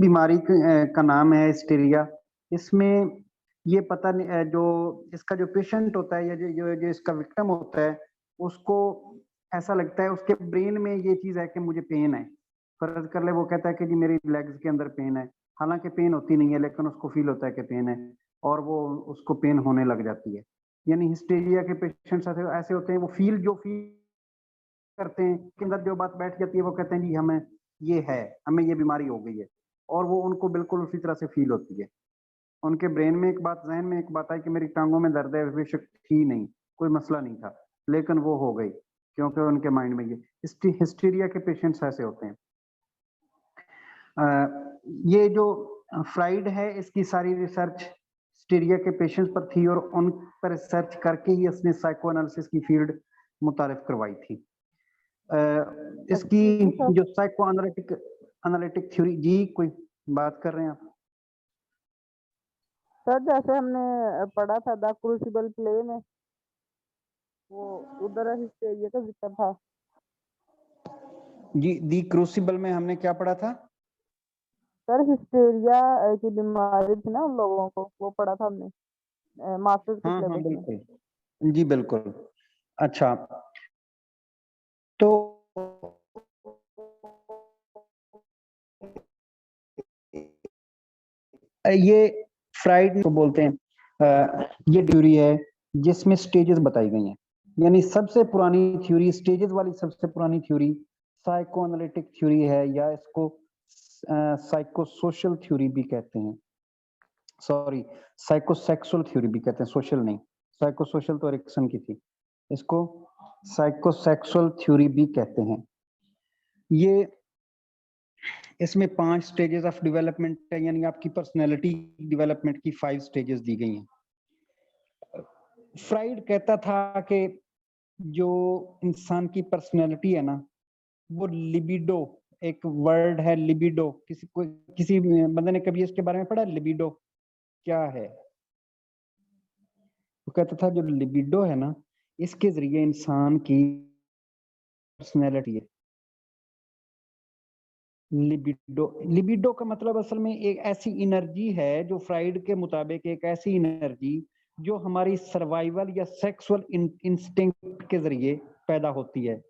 बीमारी का नाम है हिस्टीरिया। इसमें ये पता नहीं जो इसका जो पेशेंट होता है या जो इसका विक्टिम होता है, उसको ऐसा लगता है उसके ब्रेन में ये चीज है कि मुझे पेन है। फर्ज कर ले वो कहता है कि जी मेरी लेग्स के अंदर पेन है, हालांकि पेन होती नहीं है, लेकिन उसको फील होता है कि पेन है और वो उसको पेन होने लग जाती है। यानी हिस्टीरिया के पेशेंट्स ऐसे होते हैं, वो फील करते हैं कि अंदर जो बात बैठ जाती है, वो कहते हैं जी हमें ये है, हमें ये बीमारी हो गई है, और वो उनको बिल्कुल उसी तरह से फील होती है। उनके ब्रेन में एक बात, जहन में एक बात आई कि मेरी टांगों में दर्द है, बेशक थी नहीं, कोई मसला नहीं था, लेकिन वो हो गई क्योंकि उनके माइंड में ये हिस्टीरिया के पेशेंट्स ऐसे होते हैं। ये जो फ्राइड है, इसकी सारी रिसर्च हिस्टीरिया के पेशेंट्स पर थी और उन पर रिसर्च करके ही इसने साइको एनालिसिस की फील्ड मुतारिफ करवाई थी। इसकी जो साइको एनालिटिक थ्योरी, जी कोई बात कर रहे हैं आप? सर जैसे हमने पढ़ा था द क्रूसिबल प्ले में, वो उधर हिस्टीरिया का जिक्र था। जी, दी क्रूसिबल में हमने क्या पढ़ा था? सर हिस्टीरिया की बीमारी थी ना उन लोगों को, वो पढ़ा था हमने मास्टर्स के सिलेबस में। बिल्कुल जी, बिल्कुल। अच्छा, तो ये फ्राइड को बोलते हैं। ये थ्योरी है जिसमें स्टेजेस बताई गई हैं, यानी सबसे पुरानी थ्योरी, स्टेजेस वाली सबसे पुरानी थ्योरी साइको एनालिटिक थ्योरी है, या इसको साइको सोशल थ्योरी भी कहते हैं। सॉरी, साइकोसेक्सुअल थ्योरी भी कहते हैं, सोशल नहीं। साइको सोशल तो एरिक्सन की थी, इसको साइकोसेक्सुअल थ्योरी भी कहते हैं। ये इसमें 5 स्टेजेस ऑफ डेवलपमेंट है, यानी आपकी पर्सनैलिटी डेवलपमेंट की 5 स्टेजेस दी गई हैं। फ्राइड कहता था कि जो इंसान की पर्सनैलिटी है ना, वो लिबिडो, एक वर्ड है लिबिडो, किसी बंदे ने कभी इसके बारे में पढ़ा? लिबिडो क्या है? वो कहता था जो लिबिडो है ना, इसके जरिए इंसान की पर्सनैलिटी है। लिबिडो का मतलब असल में एक ऐसी एनर्जी है, जो फ्राइड के मुताबिक एक ऐसी एनर्जी जो हमारी सर्वाइवल या सेक्सुअल इंस्टिंक्ट के जरिए पैदा होती है।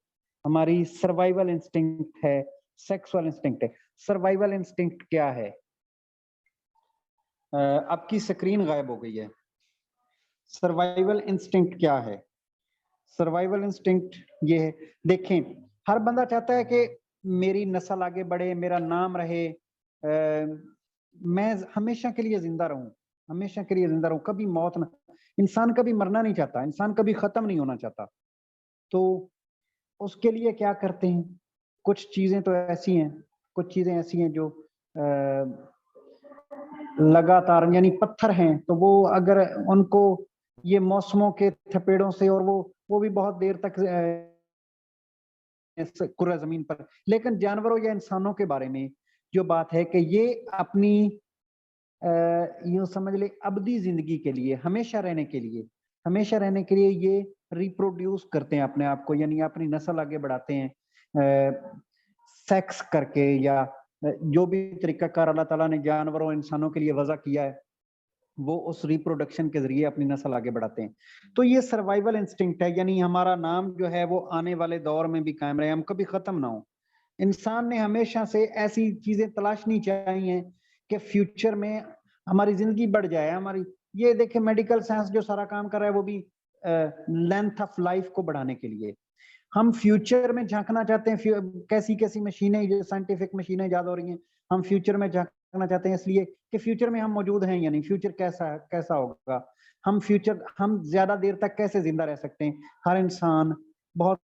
हमारी सर्वाइवल इंस्टिंक्ट है, सेक्सुअल इंस्टिंक्ट है। सर्वाइवल इंस्टिंक्ट क्या है? आपकी स्क्रीन गायब हो गई है। सर्वाइवल इंस्टिंक्ट क्या है? सर्वाइवल इंस्टिंक्ट ये है, देखें, हर बंदा चाहता है कि मेरी नस्ल आगे बढ़े, मेरा नाम रहे, मैं हमेशा के लिए जिंदा रहूं, हमेशा के लिए जिंदा रहूं, कभी मौत ना। इंसान कभी मरना नहीं चाहता, इंसान कभी खत्म नहीं होना चाहता। तो उसके लिए क्या करते हैं? कुछ चीजें तो ऐसी हैं, कुछ चीजें ऐसी हैं जो लगातार, यानी पत्थर हैं, तो वो अगर उनको ये मौसमों के थपेड़ों से, और वो भी बहुत देर तक कुर्रा जमीन पर, लेकिन जानवरों या इंसानों के बारे में जो बात है कि ये अपनी यूं समझ ले अबदी जिंदगी के लिए, हमेशा रहने के लिए, हमेशा रहने के लिए ये रिप्रोड्यूस करते हैं अपने आप को, यानी अपनी नस्ल आगे बढ़ाते हैं सेक्स करके, या जो भी तरीकाकार अल्लाह ताला ने जानवरों इंसानों के लिए वजह किया है, वो उस रिप्रोडक्शन के जरिए अपनी नस्ल आगे बढ़ाते हैं। तो ये सर्वाइवल इंस्टिंक्ट है, यानी हमारा नाम जो है वो आने वाले दौर में भी कायम रहे, हम कभी खत्म ना हो। इंसान ने हमेशा से ऐसी चीजें तलाशनी चाहिए कि फ्यूचर में हमारी जिंदगी बढ़ जाए। हमारी ये देखे, मेडिकल साइंस जो सारा काम कर रहा है वो भी लेंथ ऑफ लाइफ को बढ़ाने के लिए। हम फ्यूचर में झांकना चाहते हैं, कैसी कैसी मशीनें, जो साइंटिफिक मशीनें इजाद हो रही हैं, हम फ्यूचर में झांकना चाहते हैं, इसलिए कि फ्यूचर में हम मौजूद हैं या नहीं, फ्यूचर कैसा कैसा होगा, हम ज्यादा देर तक कैसे जिंदा रह सकते हैं। हर इंसान बहुत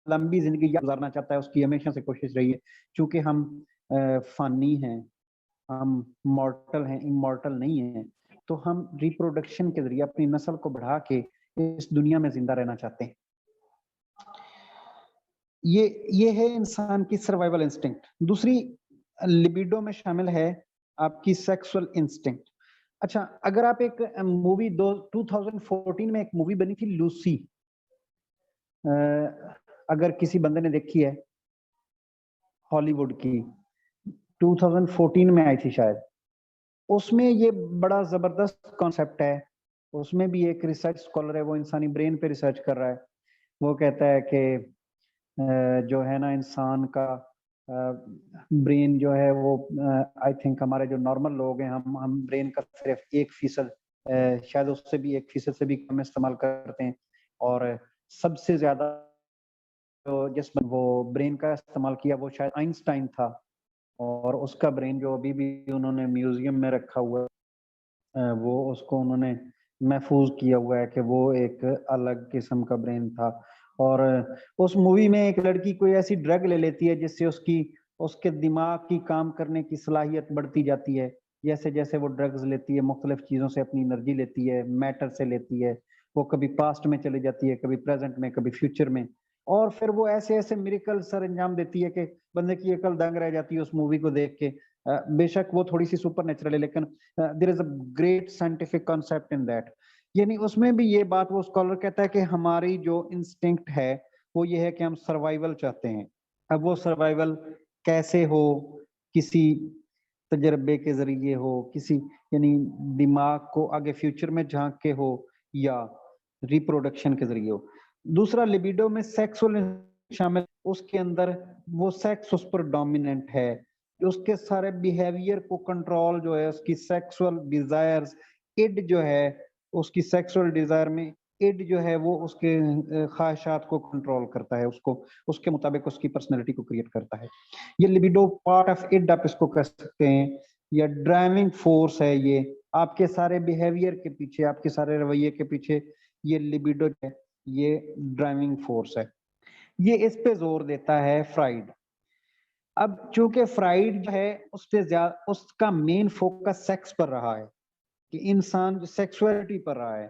लंबी जिंदगी गुजारना चाहता है, उसकी हमेशा से कोशिश रही है। चूंकि हम फानी हैं, हम मॉर्टल हैं, इमॉर्टल नहीं हैं, तो हम रिप्रोडक्शन के जरिए अपनी नस्ल को बढ़ा के इस दुनिया में जिंदा रहना चाहते हैं। ये है इंसान की सर्वाइवल इंस्टिंक्ट। दूसरी लिबिडो में शामिल है आपकी सेक्सुअल इंस्टिंक्ट। अच्छा, अगर आप एक मूवी 2014 में एक मूवी बनी थी लूसी, अगर किसी बंदे ने देखी है, हॉलीवुड की, 2014 में आई थी शायद। उसमें ये बड़ा जबरदस्त कॉन्सेप्ट है। उसमें भी एक रिसर्च स्कॉलर है, वो इंसानी ब्रेन पे रिसर्च कर रहा है। वो कहता है कि जो है ना इंसान का ब्रेन जो है वो आई थिंक हमारे जो नॉर्मल लोग हैं हम ब्रेन का सिर्फ 1% शायद उससे भी 1% से भी कम इस्तेमाल करते हैं। और सबसे ज्यादा जो जिस वो ब्रेन का इस्तेमाल किया वो शायद आइंस्टाइन था, और उसका ब्रेन जो अभी भी उन्होंने म्यूजियम में रखा हुआ है, वो उसको उन्होंने महफूज किया हुआ है कि वो एक अलग किस्म का ब्रेन था। और उस मूवी में एक लड़की कोई ऐसी ड्रग ले लेती है जिससे उसके दिमाग की काम करने की सलाहियत बढ़ती जाती है। जैसे जैसे वो ड्रग्स लेती है, मुख्तलिफ चीजों से अपनी एनर्जी लेती है, मैटर से लेती है, वो कभी पास्ट में चली जाती है, कभी प्रेजेंट में, कभी फ्यूचर में। और फिर वो ऐसे ऐसे मिरेकल सर अंजाम देती है कि बंदे की अकल दंग रह जाती है उस मूवी को देख के। बेशक वो थोड़ी सी सुपर नेचुरल है, लेकिन there is a great scientific concept in that. यानी उसमें भी ये बात वो स्कॉलर कहता है कि हमारी जो इंस्टिंक्ट है वो ये है कि हम सर्वाइवल चाहते हैं। अब वो सर्वाइवल कैसे हो, किसी तजर्बे के जरिए हो, किसी यानी दिमाग को आगे फ्यूचर में झांक के हो, या रिप्रोडक्शन के जरिए हो। दूसरा, लिबिडो में सेक्सुअल शामिल, उसके अंदर वो सेक्स उस पर डोमिनेंट है, उसके सारे बिहेवियर को कंट्रोल जो है, उसकी सेक्सुअल डिजायर्स, इड जो है उसकी सेक्सुअल डिजायर में इड जो है वो उसके ख्वाहिशात को कंट्रोल करता है, उसको उसके मुताबिक उसकी पर्सनैलिटी को क्रिएट करता है। ये लिबिडो पार्ट ऑफ इड आप इसको कह सकते हैं, या ड्राइविंग फोर्स है। ये आपके सारे बिहेवियर के पीछे, आपके सारे रवैये के पीछे ये लिबिडो है, ये ड्राइविंग फोर्स है। ये इस पे जोर देता है फ्राइड। अब चूंकि फ्राइड जो है उससे ज्यादा उसका मेन फोकस सेक्स पर रहा है, कि इंसान सेक्सुअलिटी पर रहा है,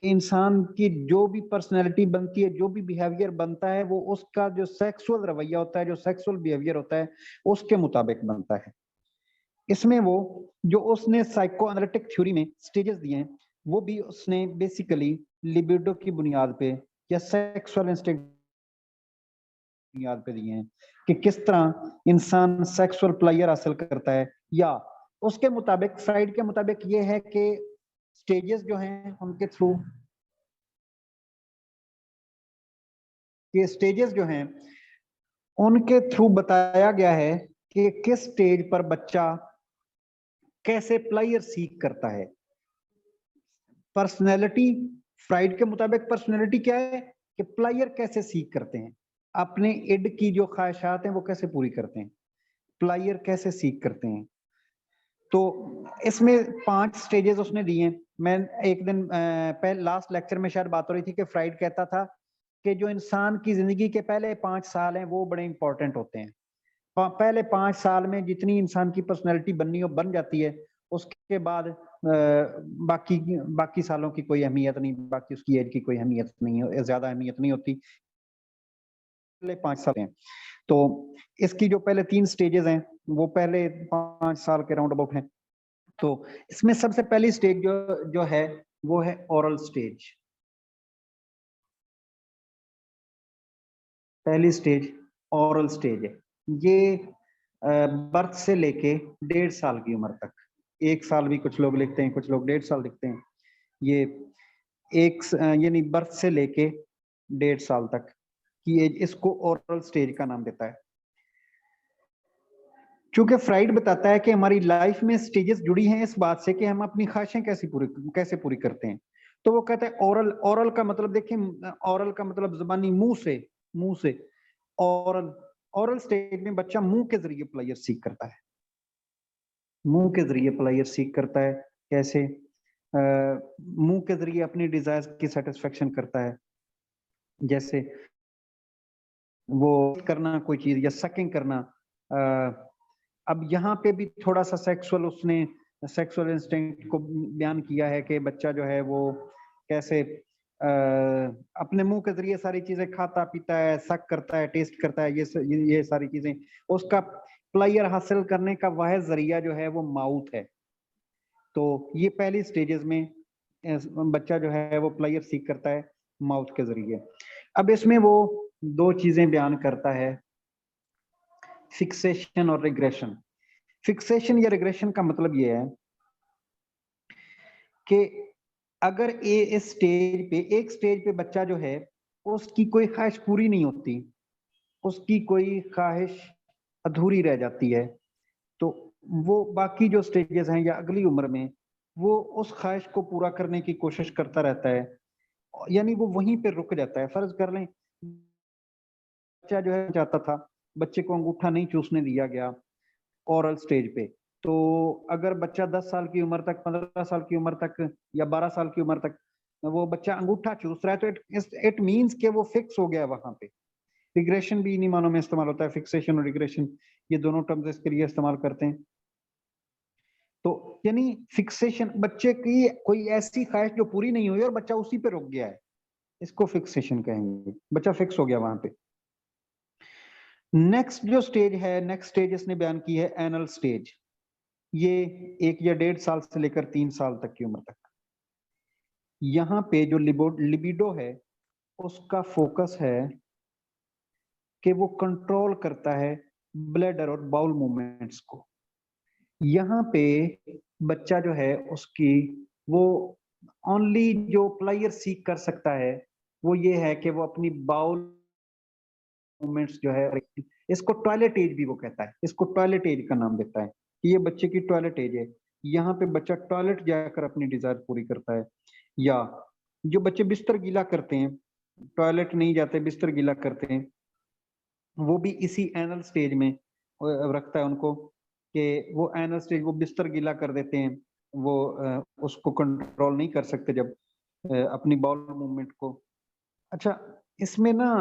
कि इंसान की जो भी पर्सनैलिटी बनती है, जो भी बिहेवियर बनता है, वो उसका जो सेक्सुअल रवैया होता है, जो सेक्सुअल बिहेवियर होता है, उसके मुताबिक बनता है। इसमें वो जो उसने साइको एनालिटिक थ्योरी में स्टेजेस दिए हैं, वो भी उसने बेसिकली लिबिडो की बुनियाद पे या सेक्सुअल इंस्टिंक्ट बुनियाद पे दिए हैं, कि किस तरह इंसान सेक्सुअल प्लेजर हासिल करता है। या उसके मुताबिक, फ्राइड के मुताबिक ये है कि स्टेजेस जो हैं उनके थ्रू, स्टेजेस जो हैं उनके थ्रू बताया गया है कि किस स्टेज पर बच्चा कैसे प्लेजर सीख करता है। पर्सनैलिटी, फ्राइड के मुताबिक पर्सनैलिटी क्या है कि प्लेजर कैसे सीख करते हैं, अपने इड की जो ख्वाहिशात हैं वो कैसे पूरी करते हैं, प्लेजर कैसे सीख करते हैं। तो इसमें 5 स्टेजेस उसने दिए हैं। मैं एक दिन पहले लास्ट लेक्चर में शायद बात हो रही थी कि फ्राइड कहता था कि जो इंसान की जिंदगी के पहले 5 साल हैं वो बड़े इंपॉर्टेंट होते हैं। पहले 5 साल में जितनी इंसान की पर्सनैलिटी बननी हो बन जाती है, उसके बाद बाकी बाकी सालों की कोई अहमियत नहीं, बाकी उसकी एज की कोई अहमियत नहीं है, ज्यादा अहमियत नहीं होती, पहले 5 साल हैं। तो इसकी जो पहले 3 स्टेजेस हैं वो पहले 5 साल के राउंड अबाउट हैं। तो इसमें सबसे पहली स्टेज जो है वो है ओरल स्टेज। पहली स्टेज ओरल स्टेज है। ये बर्थ से लेके 1.5 साल की उम्र तक, 1 साल भी कुछ लोग लिखते हैं, कुछ लोग 1.5 साल लिखते हैं। ये यानी बर्थ से लेके 1.5 साल तक की एज, इसको ओरल स्टेज का नाम देता है। क्योंकि फ्राइड बताता है कि हमारी लाइफ में स्टेजेस जुड़ी हैं इस बात से कि हम अपनी ख्वाहिशें कैसे पूरी करते हैं। तो वो कहता है ओरल, ओरल का मतलब देखिए, ओरल का मतलब जुबानी, मुंह से ओरल, ओरल स्टेज में बच्चा मुंह के जरिए प्लेजर सीख करता है, मुंह के जरिए प्लेजर सीख करता है। कैसे? मुंह के जरिए अपनी डिजायर्स की सेटिस्फेक्शन करता है। जैसे वो करना कोई चीज या सकिंग करना। अब यहाँ पे भी थोड़ा सा सेक्सुअल, उसने सेक्सुअल इंस्टिंक्ट को बयान किया है कि बच्चा जो है वो कैसे अपने मुंह के जरिए सारी चीजें खाता पीता है, सक करता है, टेस्ट करता है, ये सारी चीजें उसका प्लेजर हासिल करने का वह जरिया जो है वो माउथ है। तो ये पहली स्टेजेस में बच्चा जो है वो प्लेजर सीख करता है माउथ के जरिए। अब इसमें वो 2 चीजें बयान करता है, फिक्सेशन और रिग्रेशन। फिक्सेशन या रिग्रेशन का मतलब ये है कि अगर इस एक स्टेज पे बच्चा जो है उसकी कोई ख्वाहिश पूरी नहीं होती, उसकी कोई ख्वाहिश अधूरी रह जाती है, तो वो बाकी जो स्टेजेस हैं या अगली उम्र में वो उस ख्वाहिश को पूरा करने की कोशिश करता रहता है, यानी वो वहीं पे रुक जाता है। फर्ज कर लें बच्चा जो है चाहता था, बच्चे को अंगूठा नहीं चूसने दिया गया ओरल स्टेज पे, तो अगर बच्चा 10 साल की उम्र तक, 15 साल की उम्र तक या 12 साल की उम्र तक वो बच्चा अंगूठा चूस रहा है, तो इट मींस कि वो फिक्स हो गया वहां पे। रिग्रेशन भी इन्हीं मानों में इस्तेमाल होता है, फिक्सेशन और रिग्रेशन, ये दोनों टर्म्स इसके लिए इस्तेमाल करते हैं। तो यानी फिक्सेशन, बच्चे की कोई ऐसी ख्वाहिश जो पूरी नहीं हुई और बच्चा उसी पे रुक गया है, इसको फिक्सेशन कहेंगे, बच्चा फिक्स हो गया वहां पे। नेक्स्ट जो स्टेज है, नेक्स्ट स्टेज इसने बयान की है एनल स्टेज। ये 1 या 1.5 साल से लेकर 3 साल तक की उम्र तक। यहाँ पे जो लिबिडो है उसका फोकस है कि वो कंट्रोल करता है ब्लैडर और बाउल मूवमेंट्स को। यहाँ पे बच्चा जो है उसकी वो ओनली जो प्लेयर सीख कर सकता है वो ये है कि वो अपनी बाउल मूवमेंट्स जो है, इसको टॉयलेट एज भी वो कहता है, इसको टॉयलेट एज का नाम देता है कि ये बच्चे की टॉयलेट एज है। यहाँ पे बच्चा टॉयलेट जाकर अपनी डिजायर पूरी करता है। या जो बच्चे बिस्तर गीला करते हैं, टॉयलेट नहीं जाते बिस्तर गीला करते हैं, वो भी इसी एनल स्टेज में रखता है उनको कि वो एनल स्टेज, वो बिस्तर गीला कर देते हैं, वो उसको कंट्रोल नहीं कर सकते जब अपनी बाउल मूवमेंट को। अच्छा, इसमें ना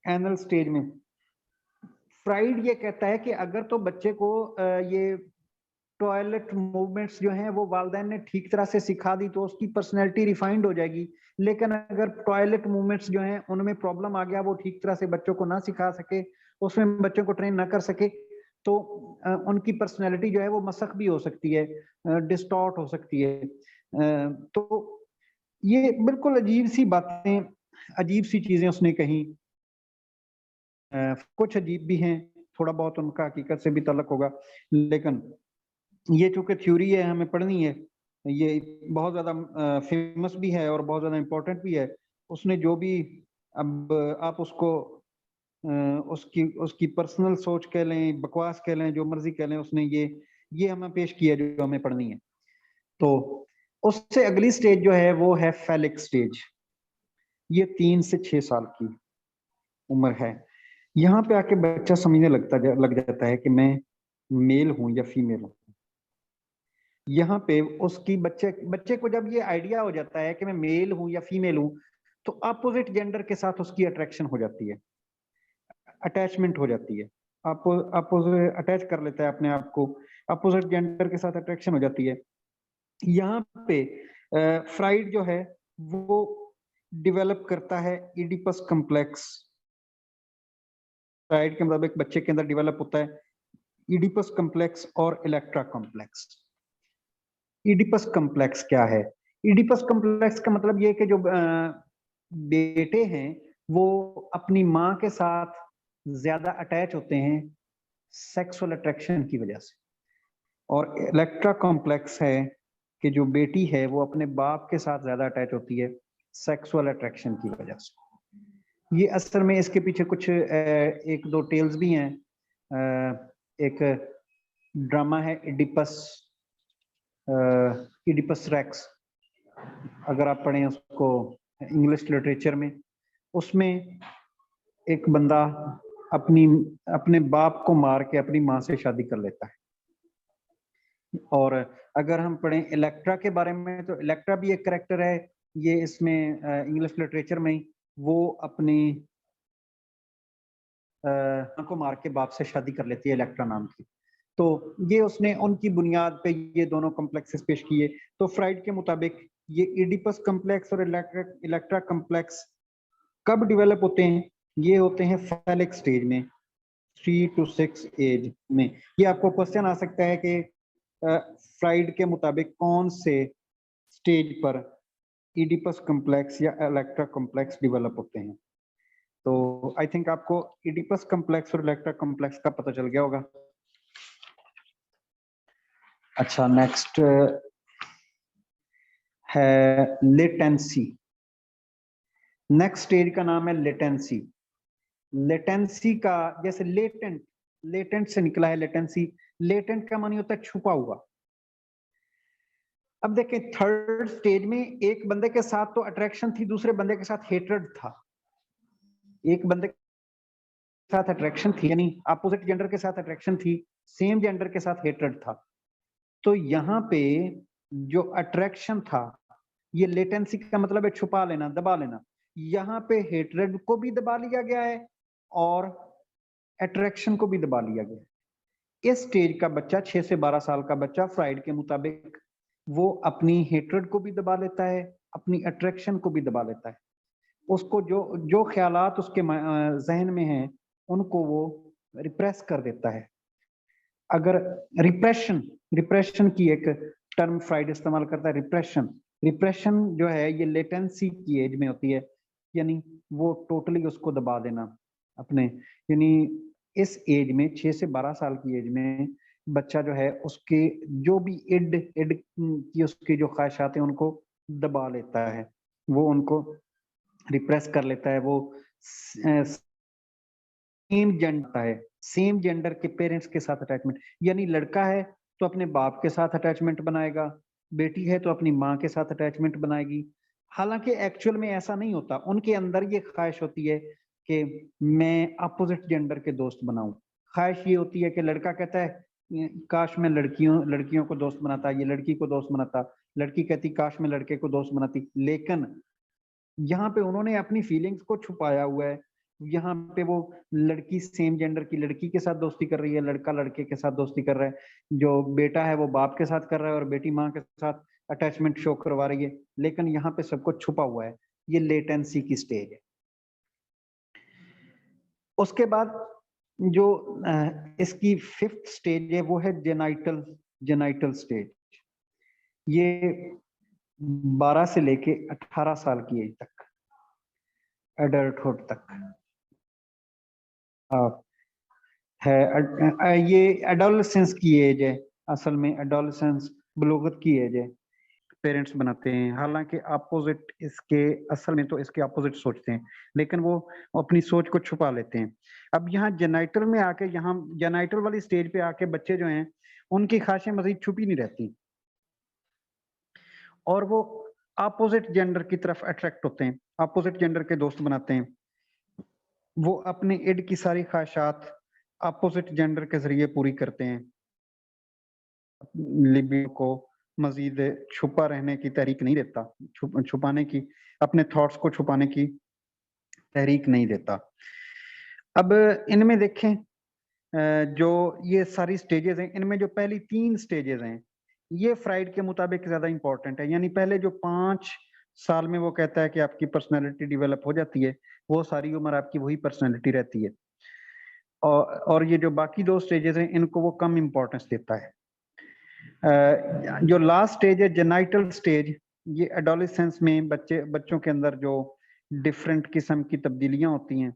एनल स्टेज में फ्राइड ये कहता है कि अगर तो बच्चे को ये टॉयलेट मूवमेंट्स जो हैं वो वालिदैन ने ठीक तरह से सिखा दी तो उसकी पर्सनैलिटी रिफाइंड हो जाएगी, लेकिन अगर टॉयलेट मूवमेंट्स जो हैं उनमें प्रॉब्लम आ गया, वो ठीक तरह से बच्चों को ना सिखा सके, उसमें बच्चों को ट्रेन ना कर सके, तो उनकी पर्सनैलिटी जो है वो मसख भी हो सकती है, डिस्टॉर्ट हो सकती है। तो ये बिल्कुल अजीब सी बातें, अजीब सी चीजें उसने कही। कुछ अजीब भी हैं, थोड़ा बहुत उनका हकीकत से भी ताल्लुक होगा, लेकिन ये चूंकि थ्योरी है, हमें पढ़नी है, ये बहुत ज्यादा फेमस भी है और बहुत ज्यादा इम्पोर्टेंट भी है। उसने जो भी, अब आप उसको उसकी उसकी पर्सनल सोच कह लें, बकवास कह लें, जो मर्जी कह लें, उसने ये हमें पेश किया जो हमें पढ़नी है। तो उससे अगली स्टेज जो है वो है फैलिक स्टेज। ये 3 से 6 साल की उम्र है। यहाँ पे आके बच्चा समझने लग जाता है कि मैं मेल हूं या फीमेल हूं। यहाँ पे उसकी बच्चे को जब ये आइडिया हो जाता है कि मैं मेल हूं या फीमेल हूं, तो अपोजिट जेंडर के साथ उसकी अट्रैक्शन हो जाती है, अटैचमेंट हो जाती है। अपोजिट अटैच कर लेता है अपने आप को, अपोजिट जेंडर के साथ अट्रैक्शन हो जाती है। यहाँ पे फ्राइड जो है वो डेवलप करता है इडिपस कॉम्प्लेक्स। फ्राइड के मुताबिक बच्चे के अंदर डेवलप होता है इडिपस कॉम्प्लेक्स और इलेक्ट्रा कॉम्प्लेक्स। इडिपस कॉम्प्लेक्स क्या है? इडिपस कॉम्प्लेक्स का मतलब ये कि जो बेटे हैं वो अपनी माँ के साथ ज्यादा अटैच होते हैं सेक्सुअल अट्रैक्शन की वजह से, और इलेक्ट्रा कॉम्प्लेक्स है कि जो बेटी है वो अपने बाप के साथ ज्यादा अटैच होती है सेक्सुअल अट्रैक्शन की वजह से। ये असल में इसके पीछे कुछ एक दो टेल्स भी हैं। एक ड्रामा है इडिपस, इडिपस रेक्स, अगर आप पढ़ें उसको इंग्लिश लिटरेचर में, उसमें एक बंदा अपने बाप को मार के अपनी माँ से शादी कर लेता है। और अगर हम पढ़ें इलेक्ट्रा के बारे में, तो इलेक्ट्रा भी एक करेक्टर है, ये इसमें इंग्लिश लिटरेचर में वो अपनी को मार के बाप से शादी कर लेती है इलेक्ट्रा नाम की। तो ये उसने उनकी बुनियाद पे ये दोनों कॉम्प्लेक्सेस पेश किए। तो फ्राइड के मुताबिक ये इडिपस कॉम्प्लेक्स और इलेक्ट्रा कॉम्प्लेक्स कब डेवलप होते हैं? ये होते हैं फैलिक स्टेज में, 3 to 6 एज में। ये आपको क्वेश्चन आ सकता है कि फ्राइड के मुताबिक कौन से स्टेज पर इडिपस कॉम्प्लेक्स या इलेक्ट्रा कॉम्प्लेक्स डेवलप होते हैं। तो आई थिंक आपको इडिपस कॉम्प्लेक्स और इलेक्ट्रा कॉम्प्लेक्स का पता चल गया होगा। अच्छा, नेक्स्ट है लेटेंसी। नेक्स्ट स्टेज का नाम है लेटेंसी। लेटेंसी का जैसे लेटेंट, लेटेंट से निकला है लेटेंसी। लेटेंट का मानी होता है छुपा हुआ। अब देखें, थर्ड स्टेज में एक बंदे के साथ तो अट्रैक्शन थी, दूसरे बंदे के साथ हेट्रेड था। एक बंदे के साथ अट्रैक्शन थी, यानी अपोजिट जेंडर के साथ अट्रैक्शन थी, सेम जेंडर के साथ हेट्रेड था। तो यहाँ पे जो अट्रैक्शन था, ये लेटेंसी का मतलब है छुपा लेना, दबा लेना। यहाँ पे हेट्रेड को भी दबा लिया गया है और अट्रैक्शन को भी दबा लिया गया है। इस स्टेज का बच्चा, 6 से 12 साल का बच्चा, फ्राइड के मुताबिक वो अपनी हेट्रेड को भी दबा लेता है, अपनी अट्रैक्शन को भी दबा लेता है। उसको जो जो ख्यालात उसके जहन में हैं उनको वो रिप्रेस कर देता है। अगर रिप्रेशन की एक टर्म फ्राइड इस्तेमाल करता है, रिप्रेशन जो है ये लेटेंसी की एज में होती है, यानी वो टोटली उसको दबा देना अपने, यानी इस एज में 6 से 12 साल की एज में बच्चा जो है उसके जो भी इड की उसकी जो ख्वाहिशात हैं उनको दबा लेता है, वो उनको रिप्रेस कर लेता है। वो सेम जेंडर के पेरेंट्स के साथ अटैचमेंट, यानी लड़का है तो अपने बाप के साथ अटैचमेंट बनाएगा, बेटी है तो अपनी माँ के साथ अटैचमेंट बनाएगी। हालांकि एक्चुअल में ऐसा नहीं होता, उनके अंदर ये ख्वाहिश होती है कि मैं अपोजिट जेंडर के दोस्त बनाऊं। ख्वाहिश ये होती है कि लड़का कहता है काश मैं लड़कियों को दोस्त बनाता, ये लड़की को दोस्त बनाता, लड़की कहती काश मैं लड़के को दोस्त बनाती। लेकिन यहाँ पे उन्होंने अपनी फीलिंग्स को छुपाया हुआ है। यहाँ पे वो लड़की सेम जेंडर की लड़की के साथ दोस्ती कर रही है, लड़का लड़के के साथ दोस्ती कर रहा है, जो बेटा है वो बाप के साथ कर रहा है और बेटी माँ के साथ अटैचमेंट शो करवा रही है, लेकिन यहाँ पे सब कुछ छुपा हुआ है। ये लेटेंसी की स्टेज है। उसके बाद जो इसकी फिफ्थ स्टेज है वो है जेनाइटल स्टेज। ये 12 से लेके 18 साल की एज तक, एडल्टहुड तक है। ये एडोलेसेंस की एज है, असल में एडोलेसेंस बलूगत की एज है। पेरेंट्स बनाते हैं, हालांकि अपोजिट इसके, असल में तो इसके अपोजिट सोचते हैं, लेकिन वो अपनी सोच को छुपा लेते हैं। अब यहाँ जेनाइटल में आके, यहाँ जेनाइटल वाली स्टेज पे आके बच्चे जो हैं उनकी ख्वाहिशें मजीद छुपी नहीं रहती और वो अपोजिट जेंडर की तरफ अट्रैक्ट होते हैं, अपोजिट जेंडर के दोस्त बनाते हैं। वो अपने इड की सारी ख्वाहिशात अपोजिट जेंडर के जरिए पूरी करते हैं, लिबिडो को मजीद छुपा रहने की तहरीक नहीं देता, छुपाने की, अपने थॉट्स को छुपाने की तहरीक नहीं देता। अब इनमें देखें जो ये सारी स्टेजेस हैं, इनमें जो पहली 3 स्टेजेस हैं ये फ्राइड के मुताबिक ज्यादा इंपॉर्टेंट है। यानी पहले जो 5 साल में वो कहता है कि आपकी पर्सनैलिटी डेवलप हो जाती है, वो सारी उम्र आपकी वही पर्सनैलिटी रहती है। और ये जो बाकी 2 स्टेजेस हैं इनको वो कम इंपॉर्टेंस देता है। जो लास्ट स्टेज है जेनाइटल स्टेज, ये एडोलेसेंस में बच्चों के अंदर जो डिफरेंट किस्म की तब्दीलियां होती हैं,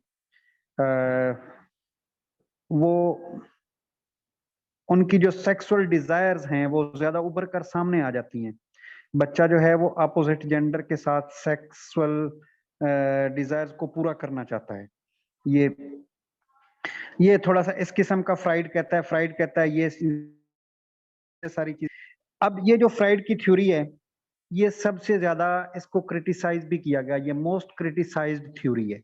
वो उनकी जो सेक्सुअल डिजायर्स हैं वो ज्यादा उभर कर सामने आ जाती हैं। बच्चा जो है वो अपोजिट जेंडर के साथ सेक्सुअल डिजायर्स को पूरा करना चाहता है। ये थोड़ा सा इस किस्म का फ्राइड कहता है ये सारी चीज। अब ये जो फ्राइड की थ्योरी है ये सबसे ज्यादा इसको क्रिटिसाइज भी किया गया, ये मोस्ट क्रिटिसाइज्ड थ्योरी है।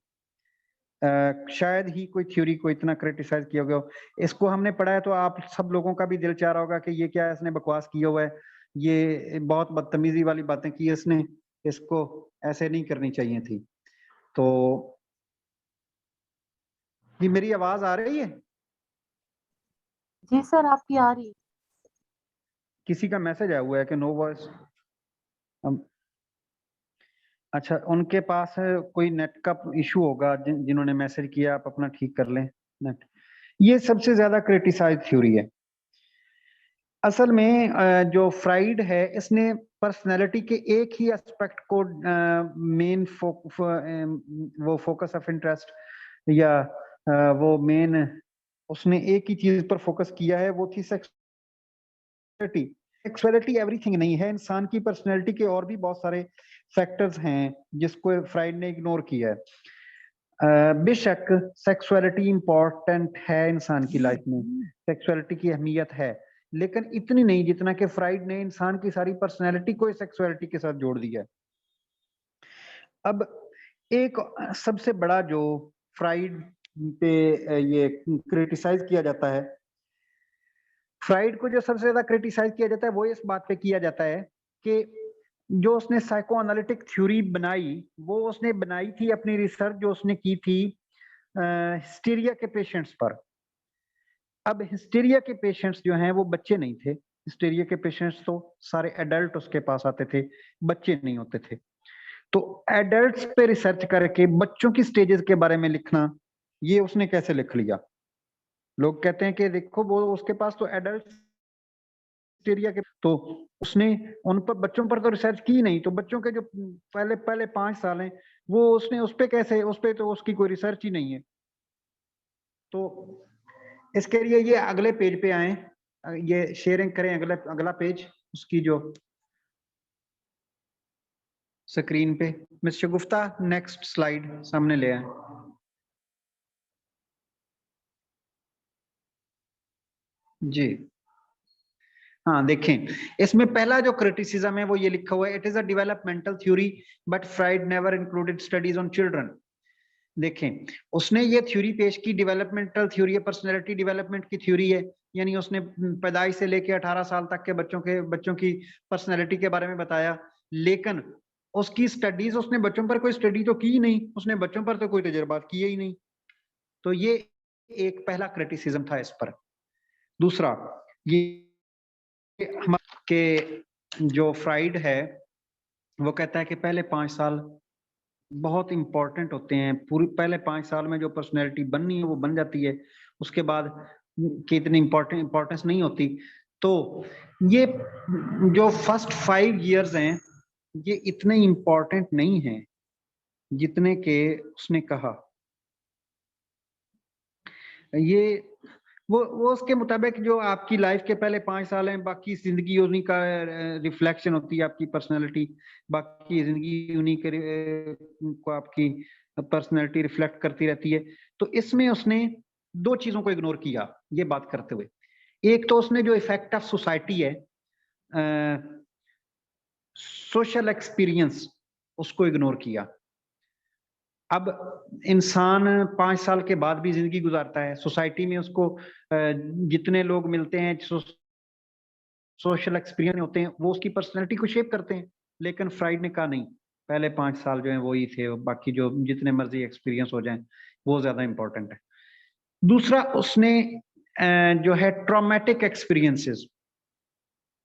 शायद ही कोई थ्योरी को इतना क्रिटिसाइज किया गया हो। इसको हमने पढ़ा है तो आप सब लोगों का भी दिल चाह रहा होगा कि ये क्या इसने बकवास किया हुआ है, ये बहुत बदतमीजी वाली बातें की इसने, इसको ऐसे नहीं करनी चाहिए थी। तो ये मेरी आवाज आ रही है? जी सर आपकी आ रही है। किसी का मैसेज आया हुआ है कि नो वॉइस। अच्छा, उनके पास कोई नेट का इशू होगा, जिन्होंने मैसेज किया, आप अपना ठीक कर लें नेट। ये सबसे ज्यादा क्रिटिसाइज थ्योरी है। असल में जो फ्राइड है इसने पर्सनैलिटी के एक ही एस्पेक्ट को मेन वो फोकस ऑफ इंटरेस्ट या वो मेन उसने एक ही चीज पर फोकस किया है, वो थी सेक्सुअलिटी। सेक्सुअलिटी एवरीथिंग नहीं है, इंसान की पर्सनैलिटी के और भी बहुत सारे फैक्टर्स हैं जिसको फ्राइड ने इग्नोर किया है। बेशक सेक्सुअलिटी इंपॉर्टेंट है इंसान की लाइफ में, सेक्सुअलिटी की अहमियत है, लेकिन इतनी नहीं जितना कि फ्राइड ने इंसान की सारी पर्सनैलिटी को सेक्सुअलिटी के साथ जोड़ दिया है। अब एक सबसे बड़ा जो फ्राइड पे ये क्रिटिसाइज किया जाता है, फ्राइड को जो सबसे ज्यादा क्रिटिसाइज किया जाता है वो इस बात पे किया जाता है कि जो उसने साइको एनालिटिक थ्योरी बनाई, वो उसने बनाई थी अपनी रिसर्च जो उसने की थी हिस्टीरिया के पेशेंट्स पर। अब हिस्टीरिया के पेशेंट्स जो हैं वो बच्चे नहीं थे, हिस्टीरिया के पेशेंट्स तो सारे एडल्ट उसके पास आते थे, बच्चे नहीं होते थे। तो एडल्ट्स पे रिसर्च करके बच्चों की स्टेजेस के बारे में लिखना, ये उसने कैसे लिख लिया? लोग कहते हैं कि देखो वो उसके पास तो एडल्ट हिस्टीरिया के, तो उसने उन पर बच्चों पर तो रिसर्च की नहीं, तो बच्चों के जो पहले पहले 5 साल हैं वो उसने उस पे कैसे, उस पे तो उसकी कोई रिसर्च ही नहीं है। तो इसके लिए ये अगले पेज पे आए, ये शेयरिंग करें अगला पेज उसकी जो स्क्रीन पे। मिस्टर गुप्ता नेक्स्ट स्लाइड सामने ले आए। जी हाँ, देखें इसमें पहला जो क्रिटिसिज्म है वो ये लिखा हुआ है, it is a developmental theory but fried never included studies on children. देखें उसने ये थ्योरी पेश की, डेवलपमेंटल थ्योरी है, पर्सनैलिटी डेवलपमेंट की थ्योरी है, यानी उसने पैदाइश से लेकर 18 साल तक के बच्चों की पर्सनैलिटी के बारे में बताया, लेकिन उसकी स्टडीज, उसने बच्चों पर कोई स्टडी तो की नहीं, उसने बच्चों पर तो कोई तजुर्बात किए ही नहीं। तो ये एक पहला क्रिटिसिज्म था इस पर। दूसरा ये के जो फ्राइड है वो कहता है कि पहले 5 साल बहुत इंपॉर्टेंट होते हैं, पूरी पहले 5 साल में जो पर्सनैलिटी बननी है वो बन जाती है, उसके बाद की इतनी इंपॉर्टेंस नहीं होती। तो ये जो फर्स्ट 5 इयर्स हैं ये इतने इंपॉर्टेंट नहीं हैं जितने के उसने कहा। ये वो उसके मुताबिक जो आपकी लाइफ के पहले 5 साल हैं, बाकी जिंदगी उन्हीं का रिफ्लेक्शन होती है आपकी पर्सनैलिटी, बाकी जिंदगी उन्हीं के को आपकी पर्सनैलिटी रिफ्लेक्ट करती रहती है। तो इसमें उसने 2 चीजों को इग्नोर किया ये बात करते हुए। एक तो उसने जो इफेक्ट ऑफ सोसाइटी है, सोशल एक्सपीरियंस, उसको इग्नोर किया। अब इंसान 5 साल के बाद भी जिंदगी गुजारता है, सोसाइटी में उसको जितने लोग मिलते हैं, सोशल एक्सपीरियंस होते हैं, वो उसकी पर्सनैलिटी को शेप करते हैं। लेकिन फ्राइड ने कहा नहीं, पहले 5 साल जो है वो ही थे, बाकी जो जितने मर्जी एक्सपीरियंस हो जाएं वो ज्यादा इंपॉर्टेंट है। दूसरा उसने जो है ट्रॉमेटिक एक्सपीरियंसेस,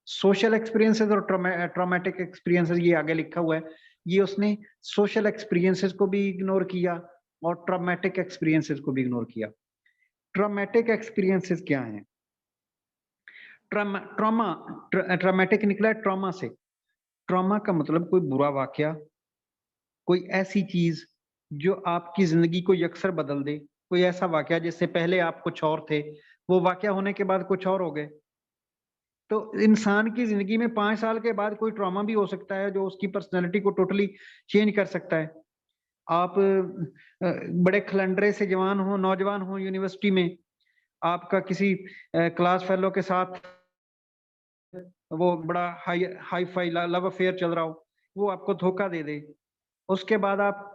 सोशल एक्सपीरियंसेस और ट्रॉमेटिक एक्सपीरियंसेस ये आगे लिखा हुआ है, ये उसने सोशल एक्सपीरियंसेस को भी इग्नोर किया और ट्रॉमेटिक एक्सपीरियंसेस को भी इग्नोर किया। ट्रॉमेटिक एक्सपीरियंसेस क्या हैं? ट्रॉमेटिक निकला है ट्रॉमा से। ट्रॉमा का मतलब कोई बुरा वाकया, कोई ऐसी चीज जो आपकी जिंदगी को यकसर बदल दे, कोई ऐसा वाकया जिससे पहले आप कुछ और थे, वो वाकया होने के बाद कुछ और हो गए। तो इंसान की जिंदगी में 5 साल के बाद कोई ट्रॉमा भी हो सकता है जो उसकी पर्सनैलिटी को टोटली चेंज कर सकता है। आप बड़े खलंडरे से जवान हो, नौजवान हो, यूनिवर्सिटी में आपका किसी क्लास फेलो के साथ वो बड़ा हाई फाई लव अफेयर चल रहा हो, वो आपको धोखा दे दे, उसके बाद आप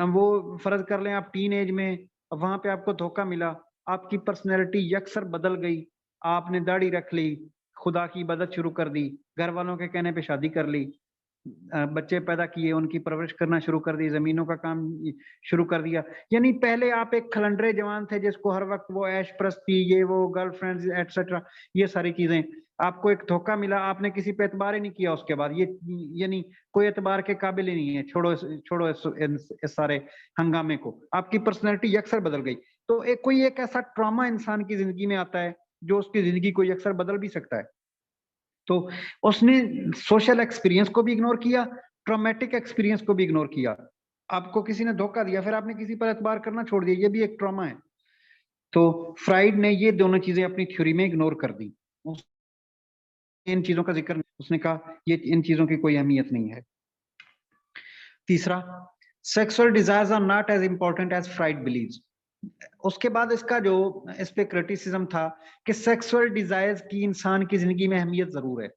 वो फर्ज कर लें आप टीन एज में, वहां पे आपको धोखा मिला, आपकी पर्सनैलिटी यकसर बदल गई, आपने दाढ़ी रख ली, खुदा की इबादत शुरू कर दी, घर वालों के कहने पे शादी कर ली, बच्चे पैदा किए, उनकी परवरिश करना शुरू कर दी, जमीनों का काम शुरू कर दिया। यानी पहले आप एक खलंडरे जवान थे जिसको हर वक्त वो ऐश प्रस्ती, ये वो गर्लफ्रेंड्स एटसेट्रा, ये सारी चीजें, आपको एक धोखा मिला, आपने किसी पे एतबार ही नहीं किया उसके बाद, ये यानी कोई एतबार के काबिल ही नहीं है, छोड़ो इस सारे हंगामे को, आपकी पर्सनैलिटी यकसर बदल गई। तो कोई एक ऐसा ट्रॉमा इंसान की जिंदगी में आता है जो उसकी जिंदगी को यकसर बदल भी सकता है। तो उसने सोशल एक्सपीरियंस को भी इग्नोर किया, ट्रॉमेटिक एक्सपीरियंस को भी इग्नोर किया। आपको किसी ने धोखा दिया, फिर आपने किसी पर एतबार करना छोड़ दिया, ये भी एक ट्रॉमा है। तो फ्राइड ने ये दोनों चीजें अपनी थ्योरी में इग्नोर कर दी। इन चीजों का जिक्र, उसने कहा ये इन चीजों की कोई अहमियत नहीं है। तीसरा, sexual desires are not as important as Freud believes. उसके बाद इसका जो इस पे क्रिटिसिज्म था कि सेक्सुअल डिजायर्स की इंसान की जिंदगी में अहमियत जरूर है,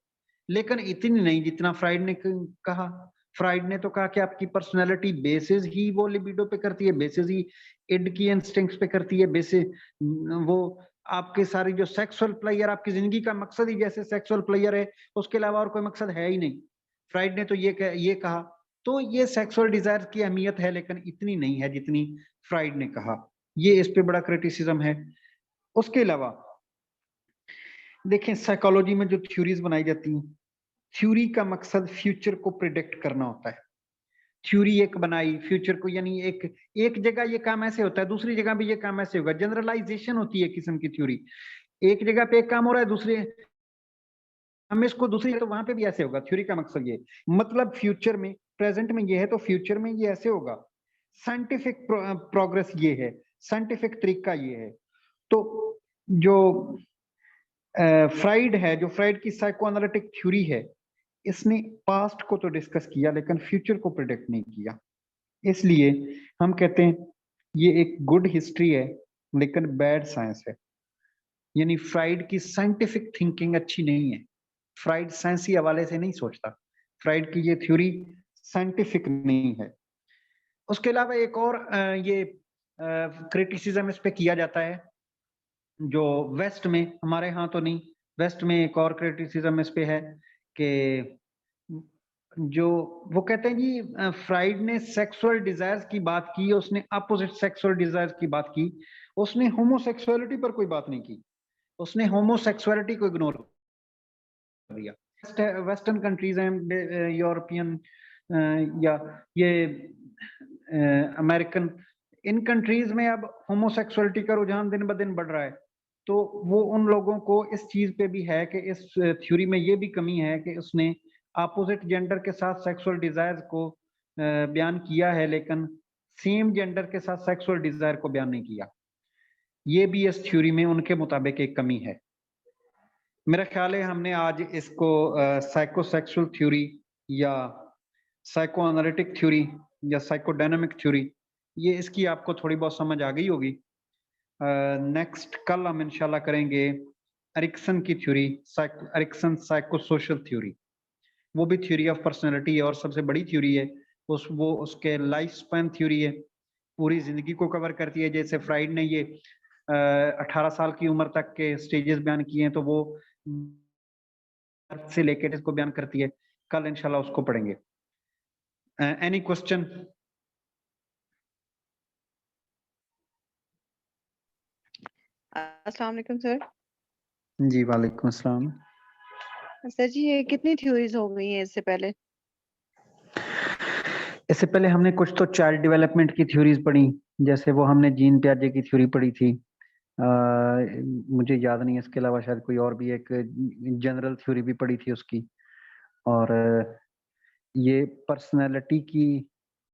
लेकिन इतनी नहीं जितना फ्राइड ने कहा। फ्राइड ने तो कहा कि आपकी पर्सनैलिटी बेसिस ही वो लिबिडो पे करती है, बेसिस ही इड की इंस्टिंक्ट्स पे करती है, बेसिस वो आपके सारी जो सेक्सुअल प्लेयर, आपकी जिंदगी का मकसद ही जैसे सेक्सुअल प्लेयर है, उसके अलावा और कोई मकसद है ही नहीं। फ्राइड ने तो ये कहा। तो ये सेक्सुअल डिजायर की अहमियत है, लेकिन इतनी नहीं है जितनी फ्राइड ने कहा। ये इस पे बड़ा क्रिटिसिज्म है। उसके अलावा देखें, साइकोलॉजी में जो थ्योरीज बनाई जाती हैं, थ्योरी का मकसद फ्यूचर को प्रिडिक्ट करना होता है। थ्योरी एक बनाई फ्यूचर को, यानी एक जगह ये काम ऐसे होता है, दूसरी जगह भी ये काम ऐसे होगा। जनरलाइजेशन होती है किस्म की थ्योरी। एक जगह पे एक काम हो रहा है, दूसरे हम इसको दूसरी जगह, तो वहां पे भी ऐसे होगा। थ्योरी का मकसद ये, मतलब फ्यूचर में, प्रेजेंट में ये है तो फ्यूचर में ये ऐसे होगा। साइंटिफिक प्रोग्रेस ये है, साइंटिफिक तरीका ये है। तो जो फ्राइड है, जो फ्राइड की साइकोएनालिटिक थ्योरी है, इसने पास्ट को तो डिस्कस किया लेकिन फ्यूचर को प्रिडिक्ट नहीं किया। इसलिए हम कहते हैं ये एक गुड हिस्ट्री है लेकिन बैड साइंस है। यानी फ्राइड की साइंटिफिक थिंकिंग अच्छी नहीं है। फ्राइड साइंसी हवाले से नहीं सोचता। फ्राइड की ये थ्योरी साइंटिफिक नहीं है। उसके अलावा एक और ये क्रिटिसिज्म इस पे किया जाता है, जो वेस्ट में, हमारे यहाँ तो नहीं, वेस्ट में एक और क्रिटिसिज्म इस पे है कि जो वो कहते हैं जी, फ्राइड ने सेक्सुअल डिजायर्स की बात की, उसने अपोजिट सेक्सुअल डिजायर्स की बात की, उसने होमोसेक्सुअलिटी पर कोई बात नहीं की। उसने होमोसेक्सुअलिटी को इग्नोर कर दिया। वेस्टर्न कंट्रीज हैं, यूरोपियन या ये अमेरिकन, इन कंट्रीज में अब होमोसेक्सुअलिटी का रुझान दिन ब दिन बढ़ रहा है। तो वो उन लोगों को इस चीज पे भी है कि इस थ्योरी में ये भी कमी है कि उसने अपोजिट जेंडर के साथ सेक्सुअल डिजायर को बयान किया है, लेकिन सेम जेंडर के साथ सेक्सुअल डिजायर को बयान नहीं किया। ये भी इस थ्योरी में उनके मुताबिक एक कमी है। मेरा ख्याल है हमने आज इसको साइकोसेक्सुअल थ्योरी या साइकोएनालिटिक थ्योरी या साइकोडायनामिक थ्योरी, ये इसकी आपको थोड़ी बहुत समझ आ गई होगी। नेक्स्ट कल हम इंशाल्लाह करेंगे एरिक्सन की थ्योरी, एरिक्सन साइकोसोशल थ्योरी। वो भी थ्योरी ऑफ पर्सनैलिटी है और सबसे बड़ी थ्योरी है। वो उसके लाइफ स्पैन थ्योरी है, पूरी जिंदगी को कवर करती है। जैसे फ्राइड ने ये 18 साल की उम्र तक के स्टेजेस बयान किए हैं, तो वो से लेकर इसको बयान करती है। कल इंशाल्लाह उसको पढ़ेंगे। Any question? अस्सलाम वालेकुम सर। जी वालेकुम अस्सलाम। सर जी, ये कितनी थ्योरीज हो गई हैं इससे पहले? इससे पहले हमने कुछ तो चाइल्ड डेवलपमेंट की थ्योरीज पढ़ी, जैसे वो हमने जीन पियाजे की थ्योरी पढ़ी थी। मुझे याद नहीं है, इसके अलावा शायद कोई और भी एक जनरल थ्योरी भी पढ़ी थी उसकी। और ये पर्सनैलिटी की